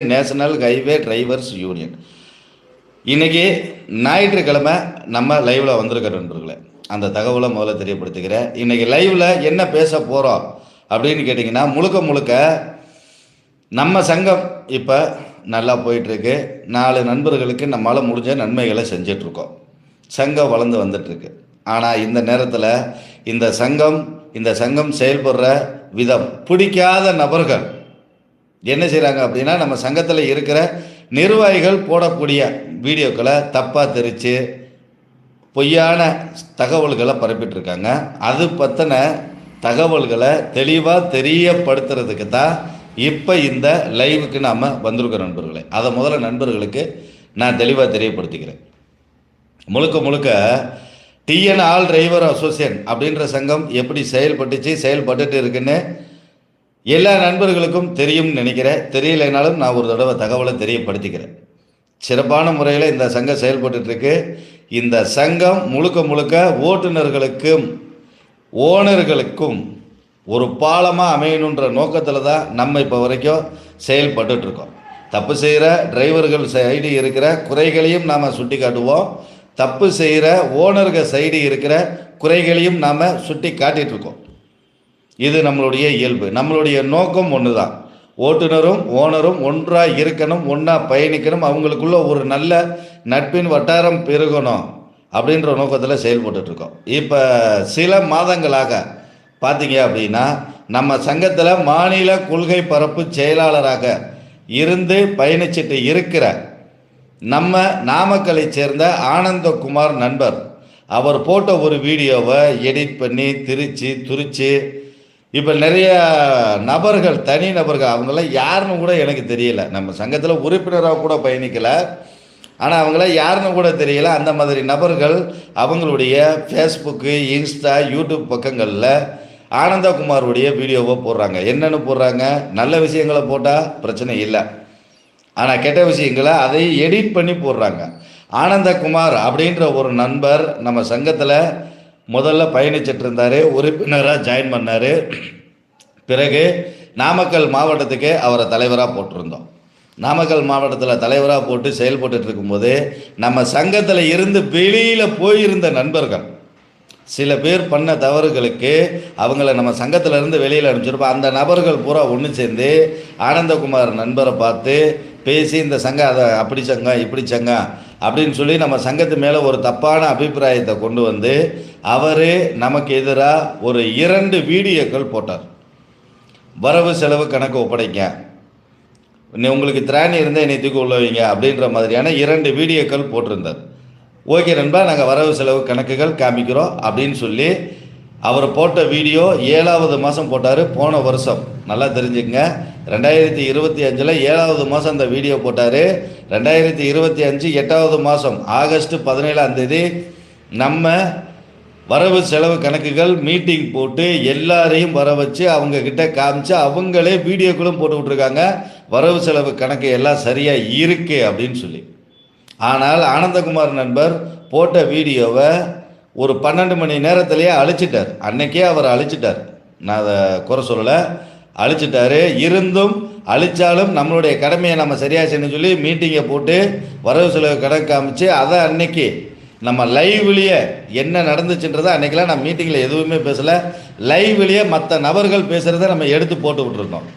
National highway drivers union. இன்னைக்கு ஞாயிற்றுக்கிழமை நம்ம லைவ்ல வந்திருக்கிற நண்பர்களே, அந்த தகவலை முதல்ல தெரியப்படுத்திக்கிறேன். இன்னைக்கு லைவ்ல என்ன பேச போறோம் அப்படின்னு கேட்டிங்கன்னா, முழுக்க முழுக்க நம்ம சங்கம் இப்போ நல்லா போயிட்டுருக்கு. 4 நண்பர்களுக்கு நம்மளால் முடிஞ்ச நன்மைகளை செஞ்சிட்ருக்கோம். சங்கம் வளர்ந்து வந்துட்டுருக்கு. ஆனால் இந்த நேரத்தில் இந்த சங்கம் செயல்படுற விதம் பிடிக்காத நபர்கள் என்ன செய்கிறாங்க அப்படின்னா, நம்ம சங்கத்தில் இருக்கிற நிர்வாகிகள் போடக்கூடிய வீடியோக்களை தப்பாக தெரித்து பொய்யான தகவல்களை பரப்பிட்டுருக்காங்க. அது பற்றின தகவல்களை தெளிவாக தெரியப்படுத்துறதுக்கு தான் இப்போ இந்த லைவுக்கு நாம் வந்திருக்கிற நண்பர்களே. அதை முதல்ல நண்பர்களுக்கு நான் தெளிவாக தெரியப்படுத்திக்கிறேன். முழுக்க முழுக்க டிஎன் ஆல் டிரைவர் அசோசியேஷன் அப்படின்ற சங்கம் எப்படி செயல்பட்டுட்டு இருக்குன்னு எல்லா நண்பர்களுக்கும் தெரியும்னு நினைக்கிறேன். தெரியலைனாலும் நான் ஒரு தடவை தகவலை தெரியப்படுத்திக்கிறேன். சிறப்பான முறையில் இந்த சங்கம் செயல்பட்டுருக்கு. இந்த சங்கம் முழுக்க முழுக்க ஓட்டுநர்களுக்கும் ஓனர்களுக்கும் ஒரு பாலமாக அமையணுன்ற நோக்கத்தில் தான் நம்ம இப்போ வரைக்கும் செயல்பட்டுருக்கோம். தப்பு செய்கிற டிரைவர்கள் சைடு இருக்கிற குறைகளையும் நாம் சுட்டி காட்டுவோம். தப்பு செய்கிற ஓனர்கள் சைடு இருக்கிற குறைகளையும் நாம் சுட்டி காட்டிகிட்ருக்கோம். இது நம்மளுடைய இயல்பு. நம்மளுடைய நோக்கம் ஒன்று தான். ஓட்டுநரும் ஓனரும் ஒன்றாக இருக்கணும், ஒன்றா பயணிக்கணும், அவங்களுக்குள்ள ஒரு நல்ல நட்பின் வட்டாரம் பெருகணும் அப்படின்ற நோக்கத்தில் செயல்பட்டுருக்கோம். இப்போ சில மாதங்களாக பார்த்தீங்க அப்படின்னா, நம்ம சங்கத்தில் மாநில கொள்கை பரப்பு செயலாளராக இருந்து பயணிச்சுட்டு இருக்கிற நம்ம நாமக்கலை சேர்ந்த ஆனந்தகுமார் நண்பர், அவர் போட்ட ஒரு வீடியோவை எடிட் பண்ணி துரிச்சு இப்போ நிறைய நபர்கள், தனி நபர்கள், அவங்களாம் யாருன்னு கூட எனக்கு தெரியலை. நம்ம சங்கத்தில் உறுப்பினராக கூட பயணிக்கலை, ஆனால் அவங்களாம் யாருன்னு கூட தெரியலை. அந்த மாதிரி நபர்கள் அவங்களுடைய ஃபேஸ்புக்கு, இன்ஸ்டா, யூடியூப் பக்கங்களில் ஆனந்தகுமாருடைய வீடியோவை போடுறாங்க. என்னென்னு போடுறாங்க? நல்ல விஷயங்களை போட்டால் பிரச்சனை இல்லை, ஆனால் கெட்ட விஷயங்களை அதை எடிட் பண்ணி போடுறாங்க. ஆனந்தகுமார் அப்படின்ற ஒரு நண்பர் நம்ம சங்கத்தில் முதல்ல பயணிச்சிட்டு இருந்தார், உறுப்பினராக ஜாயின் பண்ணார். பிறகு நாமக்கல் மாவட்டத்துக்கு அவரை தலைவராக போட்டிருந்தோம். நாமக்கல் மாவட்டத்தில் தலைவராக போட்டு செயல்பட்டு இருக்கும்போது நம்ம சங்கத்தில் இருந்து வெளியில் போயிருந்த நண்பர்கள் சில பேர் பண்ண தவறுகளுக்கு அவங்கள நம்ம சங்கத்தில் இருந்து வெளியில் அனுப்பிச்சிருப்போம். அந்த நபர்கள் பூரா ஒன்று சேர்ந்து ஆனந்தகுமார் நண்பரை பார்த்து பேசி இந்த சங்கம் அதை அப்படி சங்கம் இப்படி சங்கம் அப்படின்னு சொல்லி நம்ம சங்கத்து மேலே ஒரு தப்பான அபிப்பிராயத்தை கொண்டு வந்து அவர் நமக்கு எதிராக ஒரு 2 வீடியோக்கள் போட்டார். வரவு செலவு கணக்கு ஒப்படைக்க, உங்களுக்கு திராணி இருந்தால் என்னை தூக்கி உள்ள வைங்க அப்படின்ற மாதிரியான 2 வீடியோக்கள் போட்டிருந்தார். ஓகே நண்பா, நாங்கள் வரவு செலவு கணக்குகள் காமிக்கிறோம் அப்படின்னு சொல்லி அவர் போட்ட வீடியோ 7வது மாதம் போட்டார். போன வருஷம் நல்லா தெரிஞ்சுக்கங்க, 2025 7வது மாதம் அந்த வீடியோ போட்டார். 2025 8வது மாதம் ஆகஸ்ட் 17 நம்ம வரவு செலவு கணக்குகள் மீட்டிங் போட்டு எல்லாரையும் வர வச்சு அவங்கக்கிட்ட காமிச்சு அவங்களே வீடியோக்களும் போட்டு விட்ருக்காங்க. வரவு செலவு கணக்கு எல்லாம் சரியாக இருக்குது அப்படின்னு சொல்லி. ஆனால் ஆனந்தகுமார் நண்பர் போட்ட வீடியோவை ஒரு 12 மணி நேரத்திலேயே அழிச்சிட்டார். அன்னைக்கே அவர் அழிச்சிட்டார், நான் அதை குறை சொல்லலை, அழிச்சிட்டார். இருந்தும் அழித்தாலும் நம்மளுடைய கடமையை நம்ம சரியாக செய்யணும்னு சொல்லி மீட்டிங்கை போட்டு வரவு செலவு கணக்கு காமிச்சு அதை அன்னைக்கு நம்ம லைவ்லேயே என்ன நடந்துச்சுன்றதை அன்றைக்கெலாம் நம்ம மீட்டிங்கில் எதுவுமே பேசலை, லைவ்லேயே மற்ற நபர்கள் பேசுகிறத நம்ம எடுத்து போட்டு விட்டுருந்தோம்.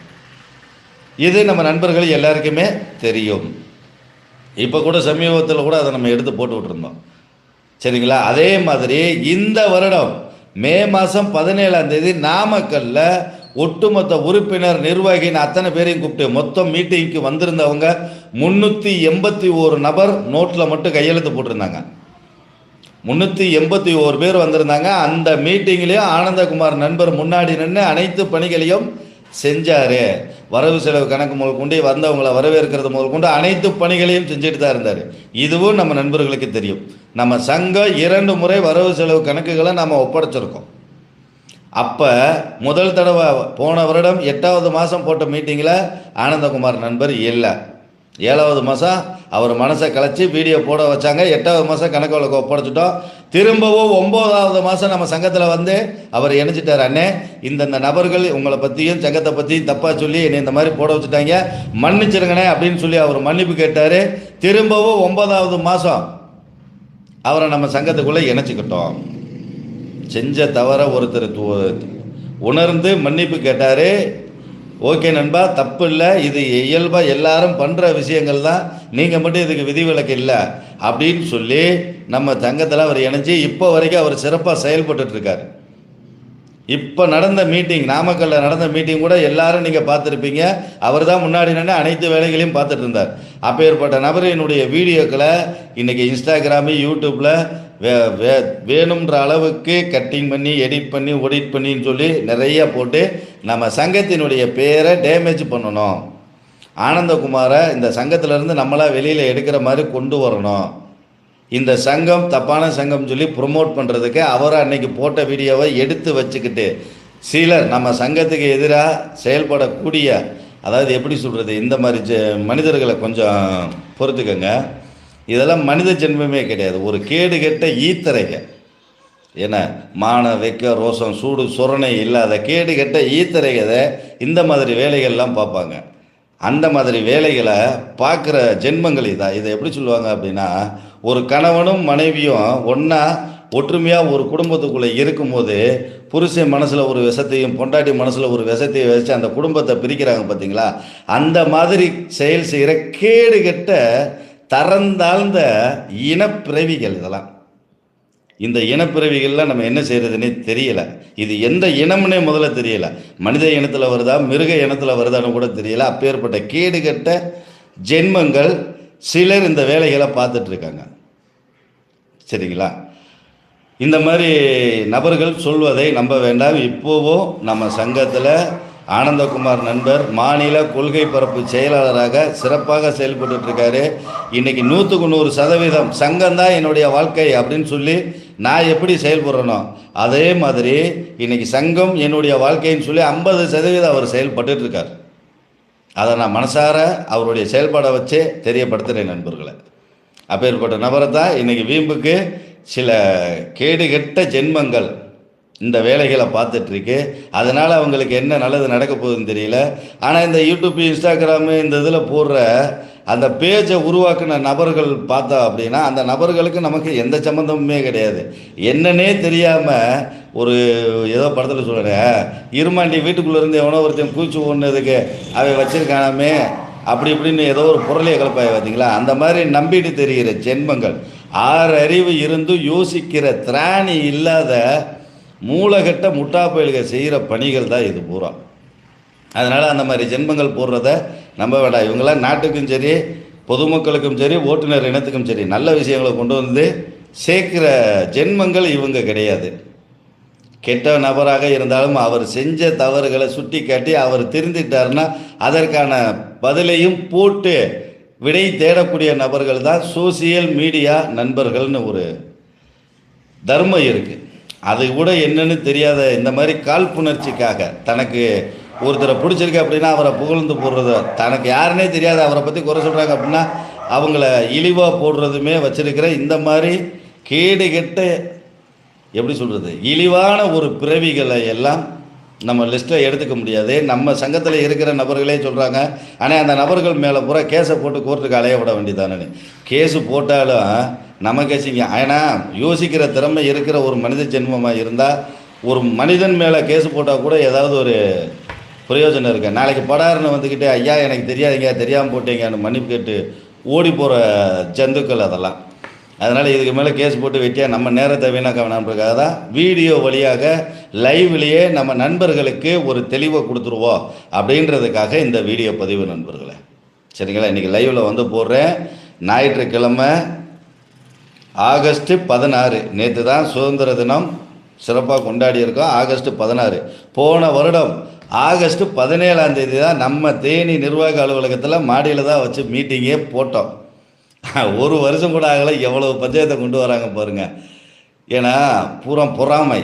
இது நம்ம நண்பர்கள் எல்லாருக்குமே தெரியும். இப்போ கூட சமீபத்தில் கூட அதை நம்ம எடுத்து போட்டு விட்டுருந்தோம், சரிங்களா? அதே மாதிரி இந்த வருடம் மே மாதம் 17 நாமக்கல்ல ஒட்டுமொத்த உறுப்பினர் நிர்வாகியின் அத்தனை பேரையும் கூப்பிட்டு மொத்தம் மீட்டிங்க்கு வந்திருந்தவங்க 381 நபர் நோட்டில் மட்டும் கையெழுத்து போட்டிருந்தாங்க. 381 பேர் வந்திருந்தாங்க. அந்த மீட்டிங்லேயும் ஆனந்தகுமார் நண்பர் முன்னாடி நின்று அனைத்து பணிகளையும் செஞ்சார். வரவு செலவு கணக்கு முதல் கொண்டு வந்தவங்களை வரவேற்கிறது முதல் கொண்டு அனைத்து பணிகளையும் செஞ்சுட்டு தான் இருந்தார். இதுவும் நம்ம நண்பர்களுக்கு தெரியும். நம்ம சங்கம் 2 முறை வரவு செலவு கணக்குகளை நம்ம ஒப்படைச்சிருக்கோம். அப்போ முதல் தடவை போன வருடம் 8வது மாதம் போட்ட மீட்டிங்கில் ஆனந்தகுமார் நண்பர் இல்லை. 7வது மாதம் அவர் மனசை கலைச்சி வீடியோ போட வச்சாங்க. 8வது மாதம் கணக்கு வழக்கு ஒப்படைச்சிட்டோம். திரும்பவும் 9வது மாதம் நம்ம சங்கத்தில் வந்து அவர் இணைச்சிட்டார். அண்ணே, இந்தந்த நபர்கள் உங்களை பற்றியும் சங்கத்தை பற்றியும் தப்பாக சொல்லி என்னை இந்த மாதிரி போட வச்சுட்டாங்க, மன்னிச்சிருங்கண்ணே அப்படின்னு சொல்லி அவர் மன்னிப்பு கேட்டார். திரும்பவும் 9வது மாதம் அவரை நம்ம சங்கத்துக்குள்ளே இணைச்சிக்கிட்டோம். செஞ்ச தவற ஒருத்தர் உணர்ந்து மன்னிப்பு கேட்டார். ஓகே நண்பா, தப்பு இல்லை, இது இயல்பாக எல்லாரும் பண்ணுற விஷயங்கள் தான், நீங்கள் மட்டும் இதுக்கு விதிவிலக்கு இல்லை அப்படின்னு சொல்லி நம்ம சங்கத்தில் அவர் இணைச்சி இப்போ வரைக்கும் அவர் சிறப்பாக செயல்பட்டுருக்கார். இப்போ நடந்த மீட்டிங், நாமக்கல்லில் நடந்த மீட்டிங் கூட எல்லாரும் நீங்கள் பார்த்துருப்பீங்க. அவர் தான் முன்னாடி நின்று அனைத்து வேலைகளையும் பார்த்துட்டு இருந்தார். அப்பேற்பட்ட நபரினுடைய வீடியோக்களை இன்றைக்கி இன்ஸ்டாகிராமு, யூடியூப்பில் வேணுன்ற அளவுக்கு கட்டிங் பண்ணி எடிட் பண்ணின்னு சொல்லி நிறைய போட்டு நம்ம சங்கத்தினுடைய பேரை டேமேஜ் பண்ணணும். ஆனந்தகுமாரை இந்த சங்கத்திலேருந்து நம்மளாக வெளியில் எடுக்கிற மாதிரி கொண்டு வரணும். இந்த சங்கம் தப்பான சங்கம் சொல்லி ப்ரொமோட் பண்ணுறதுக்கு அவரை அன்னைக்கு போட்ட வீடியோவை எடுத்து வச்சுக்கிட்டு சிலர் நம்ம சங்கத்துக்கு எதிராக செயல்படக்கூடிய, அதாவது எப்படி சொல்கிறது, இந்த மாதிரி மனிதர்களை கொஞ்சம் பொறுத்துக்கங்க. இதெல்லாம் மனித ஜென்மமே கிடையாது, ஒரு கேடு கெட்ட ஈத்தரைங்க. ஏன்னா மான வெக்க ரோசம் சூடு சொரணை இல்லாத கேடு கெட்ட ஈத்தரைகதை இந்த மாதிரி வேலைகள்லாம் பார்ப்பாங்க. அந்த மாதிரி வேலைகளை பார்க்குற ஜென்மங்கள் இதை எப்படி சொல்லுவாங்க அப்படின்னா, ஒரு கணவனும் மனைவியும் ஒன்றா ஒற்றுமையாக ஒரு குடும்பத்துக்குள்ளே இருக்கும்போது புருஷன் மனசில் ஒரு விஷத்தையும் பொண்டாட்டி மனசில் ஒரு விஷத்தையும் வச்சு அந்த குடும்பத்தை பிரிக்கிறாங்க பார்த்தீங்களா, அந்த மாதிரி செயல் செய்கிற கேடு கெட்ட தரந்தாழ்ந்த இனப்பிறவிகள் இதெல்லாம். இந்த இனப்பிறவிகள்லாம் நம்ம என்ன செய்கிறதுனே தெரியலை. இது எந்த இனம்னே முதல்ல தெரியலை. மனித இனத்தில் வருதா மிருக இனத்தில் வருதான்னு கூட தெரியலை. அப்பேற்பட்ட கேடுகட்ட ஜென்மங்கள் சிலர் இந்த வேலைகளை பார்த்துட்ருக்காங்க. சரிங்களா? இந்த மாதிரி நபர்கள் சொல்வதை நம்ப வேண்டாம். இப்போவும் நம்ம சங்கத்தில் ஆனந்தகுமார் நண்பர் மாநில கொள்கை பரப்பு செயலாளராக சிறப்பாக செயல்பட்டுருக்காரு. இன்றைக்கி 100% சங்கம்தான் என்னுடைய வாழ்க்கை அப்படின்னு சொல்லி நான் எப்படி செயல்படுறேனோ அதே மாதிரி இன்றைக்கி சங்கம் என்னுடைய வாழ்க்கைன்னு சொல்லி 50% அவர் செயல்பட்டுருக்கார். அதை நான் மனசார அவருடைய செயல்பாடை வச்சே தெரியப்படுத்துகிறேன் நண்பர்களை. அப்பேற்பட்ட நபரை தான் இன்றைக்கி வீம்புக்கு சில கேடுகெட்ட ஜென்மங்கள் இந்த வேலைகளை பார்த்துட்ருக்கு. அதனால் அவங்களுக்கு என்ன நல்லது நடக்க போகுதுன்னு தெரியல. ஆனால் இந்த யூடியூப், இன்ஸ்டாகிராமு இந்த இதில் போடுற அந்த பேஜை உருவாக்குன நபர்கள் பார்த்தா அப்படின்னா அந்த நபர்களுக்கு நமக்கு எந்த சம்மந்தமுமே கிடையாது. என்னன்னே தெரியாமல் ஒரு ஏதோ படத்தில் சொல்கிறேன், இருமாண்டி வீட்டுக்குள்ளேருந்து எவனோ ஒருத்தன் கூச்சி ஓடுனதுக்கு அவன் வச்சுருக்கானாமே அப்படி இப்படின்னு ஏதோ ஒரு பொருளையை கலப்பாய் பார்த்தீங்களா, அந்த மாதிரி நம்பிட்டு தெரிகிற ஜென்மங்கள், 6 அறிவு இருந்து யோசிக்கிற திராணி இல்லாத மூலகட்ட முட்டாப்பயல்கள் செய்கிற பணிகள் தான் இது பூரா. அதனால் அந்த மாதிரி ஜென்மங்கள் போடுறத நம்ப வேண்டாம். இவங்களாம் நாட்டுக்கும் சரி, பொதுமக்களுக்கும் சரி, ஓட்டுநர் இனத்துக்கும் சரி நல்ல விஷயங்களை கொண்டு வந்து சேர்க்கிற ஜென்மங்கள் இவங்க கிடையாது. கெட்ட நபராக இருந்தாலும் அவர் செஞ்ச தவறுகளை சுட்டி காட்டி அவர் திருந்திட்டார்னா அதற்கான பதிலையும் போட்டு விடை தேடக்கூடிய நபர்கள் தான் சோசியல் மீடியா நண்பர்கள்னு ஒரு தர்மம் இருக்குது. அது கூட என்னன்னு தெரியாத இந்த மாதிரி காழ்ப்புணர்ச்சிக்காக தனக்கு ஒருத்தரை பிடிச்சிருக்கு அப்படின்னா அவரை புகழ்ந்து போடுறது, தனக்கு யாருன்னே தெரியாத அவரை பற்றி குறை சொல்கிறாங்க அப்படின்னா அவங்கள இழிவாக போடுறதுமே வச்சிருக்கிற இந்த மாதிரி கேடு கெட்ட, எப்படி சொல்கிறது, இழிவான ஒரு பிறவிகளை எல்லாம் நம்ம லிஸ்ட்டில் எடுத்துக்க முடியாது. நம்ம சங்கத்தில் இருக்கிற நபர்களே சொல்கிறாங்க, ஆனால் அந்த நபர்கள் மேலே பூரா கேஸை போட்டு கோர்ட்டுக்கு அலைய விட வேண்டியதானு. கேஸு போட்டாலும் நமக்கு வச்சுங்க. ஏன்னா யோசிக்கிற திறமை இருக்கிற ஒரு மனித ஜென்மமாக இருந்தால் ஒரு மனிதன் மேலே கேஸு போட்டால் கூட ஏதாவது ஒரு பிரயோஜனம் இருக்குது. நாளைக்கு படாருன்னு வந்துக்கிட்டு ஐயா எனக்கு தெரியாதுங்க, தெரியாமல் போட்டீங்கன்னு மன்னிப்பு கேட்டு ஓடி போகிற ஜந்துக்கள் அதெல்லாம். அதனால் இதுக்கு மேலே கேஸ் போட்டு வெட்டியாக நம்ம நேரத்தை வீணாக்க வேணாம்ன்றதுக்காக தான் வீடியோ வழியாக லைவ்லேயே நம்ம நண்பர்களுக்கு ஒரு தெளிவை கொடுத்துருவோம் அப்படின்றதுக்காக இந்த வீடியோ பதிவு நண்பர்களை. சரிங்களா? இன்றைக்கி லைவில் வந்து போடுறேன். ஞாயிற்றுக்கிழமை ஆகஸ்ட் 16, நேற்று தான் சுதந்திர தினம் சிறப்பாக கொண்டாடி இருக்கோம். ஆகஸ்ட் 16. போன வருடம் ஆகஸ்ட் 17 தான் நம்ம தேனி நிர்வாக அலுவலகத்தில் மாடியில் தான் வச்சு மீட்டிங்கே போட்டோம். ஒரு வருஷம் கூட ஆகலை, எவ்வளவு பஞ்சாயத்தை கொண்டு வராங்க பாருங்கள். ஏன்னா பூரா பொறாமை.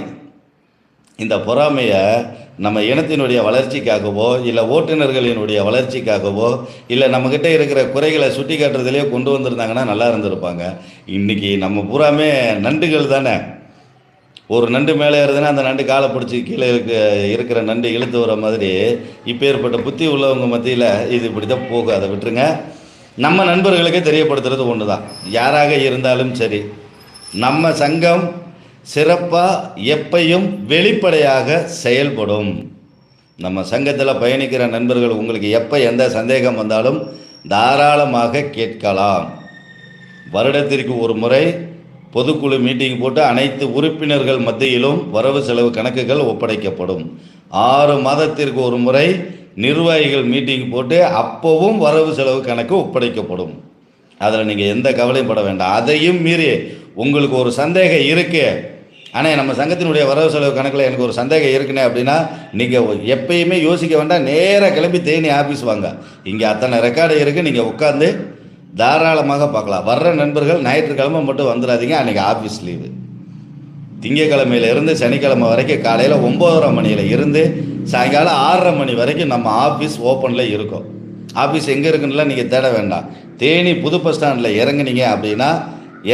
இந்த பொறாமையை நம்ம இனத்தினுடைய வளர்ச்சிக்காகவோ இல்லை ஓட்டுநர்களினுடைய வளர்ச்சிக்காகவோ இல்லை நம்மக்கிட்ட இருக்கிற குறைகளை சுட்டி காட்டுறதுலேயே கொண்டு வந்திருந்தாங்கன்னா நல்லா இருந்திருப்பாங்க. இன்றைக்கி நம்ம பூராமே நண்டுகள் தானே. ஒரு நண்டு மேலே ஏறுதுன்னா அந்த நண்டு காலை பிடிச்சி கீழே இருக்கிற நண்டு இழுத்து வர மாதிரி இப்போ ஏற்பட்ட புத்தி உள்ளவங்க மத்தியில் இது இப்படி தான் போகும். அதை விட்டுருங்க. நம்ம நண்பர்களுக்கே தெரியப்படுத்துறது ஒன்று தான். யாராக இருந்தாலும் சரி, நம்ம சங்கம் சிறப்பாக எப்பையும் வெளிப்படையாக செயல்படும். நம்ம சங்கத்தில் பயணிக்கிற நண்பர்கள் உங்களுக்கு எப்போ எந்த சந்தேகம் வந்தாலும் தாராளமாக கேட்கலாம். வருடத்திற்கு ஒரு முறை பொதுக்குழு மீட்டிங் போட்டு அனைத்து உறுப்பினர்கள் மத்தியிலும் வரவு செலவு கணக்குகள் ஒப்படைக்கப்படும். 6 மாதத்திற்கு ஒரு முறை நிர்வாகிகள் மீட்டிங் போட்டு அப்போவும் வரவு செலவு கணக்கு ஒப்படைக்கப்படும். அதில் நீங்கள் எந்த கவலையும் பட வேண்டாம். அதையும் மீறி உங்களுக்கு ஒரு சந்தேகம் இருக்கு, ஆனால் நம்ம சங்கத்தினுடைய வரவு செலவு கணக்கில் எனக்கு ஒரு சந்தேகம் இருக்குண்ணே அப்படின்னா நீங்கள் எப்பயுமே யோசிக்க வேண்டாம். நேராக கிளம்பி தேனி ஆஃபீஸ் வாங்க. இங்கே அத்தனை ரெக்கார்டு இருக்குது. நீங்கள் உட்காந்து தாராளமாக பார்க்கலாம். வர்ற நண்பர்கள் ஞாயிற்றுக்கிழமை மட்டும் வந்துடாதீங்க. அன்றைக்கி ஆஃபீஸ் லீவு. திங்கக்கிழமையிலேருந்து சனிக்கிழமை வரைக்கும் காலையில் 9:30 மணியில் இருந்து சாயங்காலம் 6:30 மணி வரைக்கும் நம்ம ஆஃபீஸ் ஓப்பனில் இருக்கும். ஆஃபீஸ் எங்கே இருக்குன்னுலாம் நீங்கள் தேட வேண்டாம். தேனி புது பஸ் ஸ்டாண்டில் இறங்குனீங்க அப்படின்னா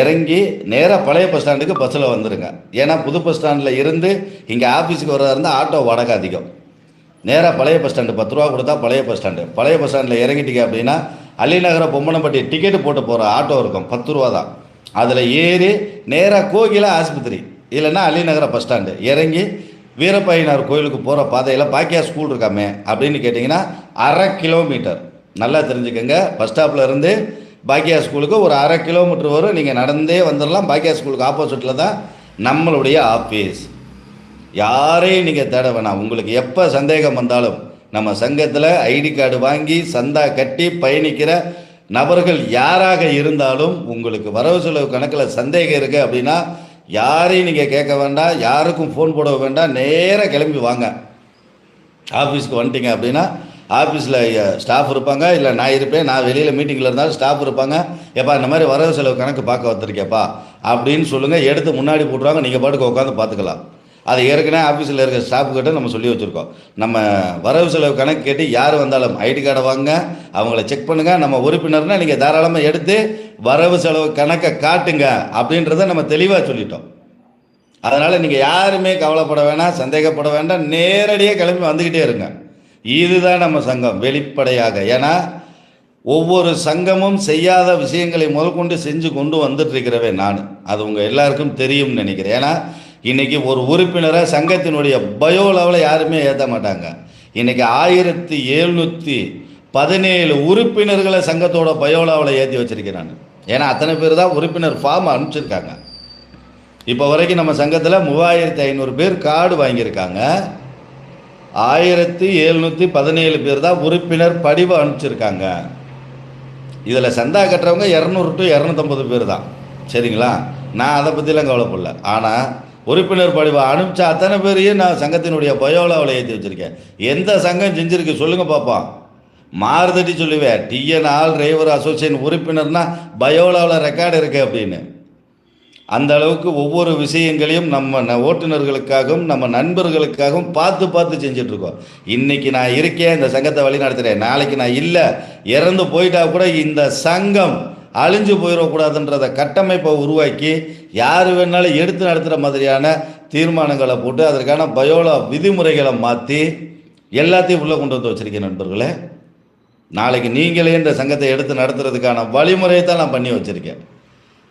இறங்கி நேராக பழைய பஸ் ஸ்டாண்டுக்கு பஸ்ஸில் வந்துடுங்க. ஏன்னா புது பஸ் ஸ்டாண்டில் இருந்து இங்கே ஆஃபீஸுக்கு வர்றதா இருந்தால் ஆட்டோ வாடகை அதிகம். நேராக பழைய பஸ் ஸ்டாண்டு 10 ரூபா கொடுத்தா பழைய பஸ் ஸ்டாண்டு. பழைய பஸ் ஸ்டாண்டில் இறங்கிட்டீங்க அப்படின்னா அள்ளிநகர பொம்மனப்பட்டி டிக்கெட்டு போட்டு போகிற ஆட்டோ இருக்கும், 10 ரூபா தான். அதில் ஏறி நேராக கோகிலா ஆஸ்பத்திரி இல்லைன்னா அள்ளிநகர பஸ் ஸ்டாண்டு இறங்கி வீரப்பையனார் கோயிலுக்கு போகிற பாதையில் பாக்கியா ஸ்கூல் இருக்காமே அப்படின்னு கேட்டிங்கன்னா 1/2 கிலோமீட்டர். நல்லா தெரிஞ்சுக்கோங்க. பஸ் ஸ்டாப்பில் இருந்து பாக்கியா ஸ்கூலுக்கு ஒரு 1/2 கிலோமீட்டர் வரும். நீங்கள் நடந்தே வந்துடலாம். பாக்கியா ஸ்கூலுக்கு ஆப்போசிட்டில் தான் நம்மளுடைய ஆஃபீஸ். யாரையும் நீங்கள் தேட வேணாம். உங்களுக்கு எப்போ சந்தேகம் வந்தாலும் நம்ம சங்கத்தில் ஐடி கார்டு வாங்கி சந்தா கட்டி பயணிக்கிற நபர்கள் யாராக இருந்தாலும் உங்களுக்கு வரவு செலவு கணக்கில் சந்தேகம் இருக்குது அப்படின்னா யாரையும் நீங்கள் கேட்க வேண்டாம், யாருக்கும் ஃபோன் போட வேண்டாம். நேராக கிளம்பி வாங்க. ஆஃபீஸ்க்கு வந்துட்டீங்க அப்படின்னா ஆஃபீஸில் ஸ்டாஃப் இருப்பாங்க, இல்லை நான் இருப்பேன். நான் வெளியில் மீட்டிங்கில் இருந்தாலும் ஸ்டாஃப் இருப்பாங்க. எப்பா இந்த மாதிரி வரவு செலவு கணக்கு பார்க்க வந்திருக்கேப்பா அப்படின்னு சொல்லுங்கள். எடுத்து முன்னாடி போட்டுருவாங்க. நீங்கள் பாட்டுக்கு உட்காந்து பார்த்துக்கலாம். அது ஏற்கனவே ஆஃபீஸில் இருக்கிற ஸ்டாஃப்கிட்ட நம்ம சொல்லி வச்சுருக்கோம். நம்ம வரவு செலவு கணக்கு கேட்டு யார் வந்தாலும் ஐடி கார்டை வாங்க, அவங்கள செக் பண்ணுங்கள். நம்ம உறுப்பினர்னால் நீங்கள் தாராளமாக எடுத்து வரவு செலவு கணக்கை காட்டுங்க அப்படின்றத நம்ம தெளிவாக சொல்லிட்டோம். அதனால் நீங்கள் யாருமே கவலைப்பட வேணாம், சந்தேகப்பட வேண்டாம். நேரடியாக கிளம்பி வந்துக்கிட்டே இருங்க. இதுதான் நம்ம சங்கம் வெளிப்படையாக. ஏன்னா ஒவ்வொரு சங்கமும் செய்யாத விஷயங்களை முதற்கொண்டு செஞ்சு கொண்டு வந்துட்டு இருக்கிறவே நான். அது உங்கள் எல்லாருக்கும் தெரியும்னு நினைக்கிறேன். ஏன்னா இன்றைக்கி ஒரு உறுப்பினரை சங்கத்தினுடைய பயோலாவில் யாருமே ஏற்ற மாட்டாங்க. இன்றைக்கி 1717 உறுப்பினர்களை சங்கத்தோட பயோலாவில் ஏற்றி வச்சுருக்கிறேன். ஏன்னா அத்தனை பேர் தான் உறுப்பினர் ஃபார்ம் அனுப்பிச்சிருக்காங்க. இப்போ வரைக்கும் நம்ம சங்கத்தில் 3500 பேர் கார்டு வாங்கியிருக்காங்க. 1717 பேர் தான் உறுப்பினர் படிவம் அனுப்பிச்சிருக்காங்க. இதில் சந்தா கட்டுறவங்க 200 to 250 பேர் தான். சரிங்களா? நான் அதை பற்றிலாம் கவலைப்படல. ஆனால் உறுப்பினர் படிவம் அனுப்பிச்ச அத்தனை பேரையும் நான் சங்கத்தினுடைய பயோலாவில் ஏற்றி வச்சுருக்கேன். எந்த சங்கம் செஞ்சுருக்கு சொல்லுங்கள் பார்ப்போம். மாறுதட்டி சொல்லுவேன். டிஎன் ஆல் டிரைவர் அசோசியேஷன் உறுப்பினர்னால் பயோலாவில் ரெக்கார்டு இருக்குது அப்படின்னு. அந்த அளவுக்கு ஒவ்வொரு விஷயங்களையும் நம்ம ஓட்டுநர்களுக்காகவும் நம்ம நண்பர்களுக்காகவும் பார்த்து பார்த்து செஞ்சிட்ருக்கோம். இன்றைக்கி நான் இருக்கேன், இந்த சங்கத்தை வழி நடத்துகிறேன். நாளைக்கு நான் இல்லை, இறந்து போயிட்டா கூட இந்த சங்கம் அழிஞ்சு போயிடக்கூடாதுன்றத கட்டமைப்பை உருவாக்கி யார் வேணாலும் எடுத்து நடத்துகிற மாதிரியான தீர்மானங்களை போட்டு அதற்கான பயோலா விதிமுறைகளை மாற்றி எல்லாத்தையும் உள்ளே கொண்டு வந்து வச்சுருக்கேன் நண்பர்களே. நாளைக்கு நீங்களே இந்த சங்கத்தை எடுத்து நடத்துறதுக்கான வழிமுறையை தான் நான் பண்ணி வச்சுருக்கேன்.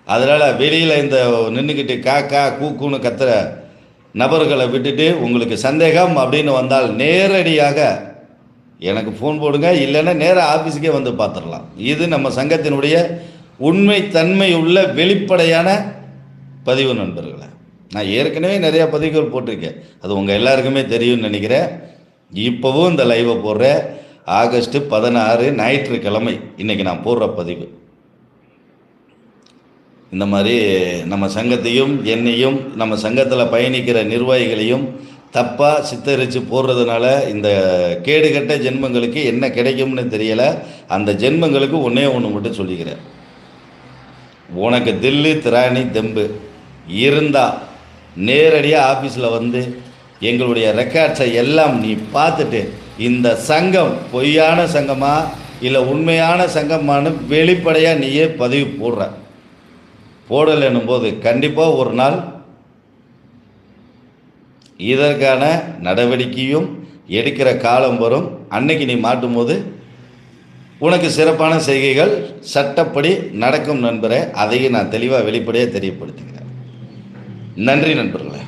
அதனால் வெளியில் இந்த நின்றுக்கிட்டு காக்கா கூக்குன்னு கத்துற நபர்களை விட்டுட்டு உங்களுக்கு சந்தேகம் அப்படின்னு வந்தால் நேரடியாக எனக்கு ஃபோன் போடுங்க. இல்லைன்னா நேராக ஆஃபீஸுக்கே வந்து பார்த்துடலாம். இது நம்ம சங்கத்தினுடைய உண்மை தன்மை உள்ள வெளிப்படையான பதிவு நண்பர்களை. நான் ஏற்கனவே நிறையா பதிவுகள் போட்டிருக்கேன். அது உங்கள் எல்லாருக்குமே தெரியும்னு நினைக்கிறேன். இப்போவும் இந்த லைவை போடுற ஆகஸ்ட் 16 ஞாயிற்றுக்கிழமை இன்றைக்கி நான் போடுற பதிவு. இந்த மாதிரி நம்ம சங்கத்தையும் என்னையும் நம்ம சங்கத்தில் பயணிக்கிற நிர்வாகிகளையும் தப்பாக சித்தரித்து போடுறதுனால இந்த கேடுகட்ட ஜென்மங்களுக்கு என்ன கிடைக்கும்னு தெரியலை. அந்த ஜென்மங்களுக்கு ஒன்றே ஒன்று மட்டும் சொல்லிக்கிறேன். உனக்கு தில்லு திராணி தெம்பு இருந்தால் நேரடியாக ஆஃபீஸில் வந்து எங்களுடைய ரெக்கார்ட்ஸை எல்லாம் நீ பார்த்துட்டு இந்த சங்கம் பொய்யான சங்கமா இல்லை உண்மையான சங்கமானு வெளிப்படையாக நீயே பதிவு போடலைன்னும் போது கண்டிப்பாக ஒரு நாள் இதற்கான நடவடிக்கையும் எடுக்கிற காலம் வரும். அன்னைக்கு நீ மாட்டும் போது உனக்கு சிறப்பான செய்கைகள் சட்டப்படி நடக்கும் நண்பரே. அதையும் நான் தெளிவாக வெளிப்படையாக தெரியப்படுத்துகிறேன். நன்றி நண்பர்களே.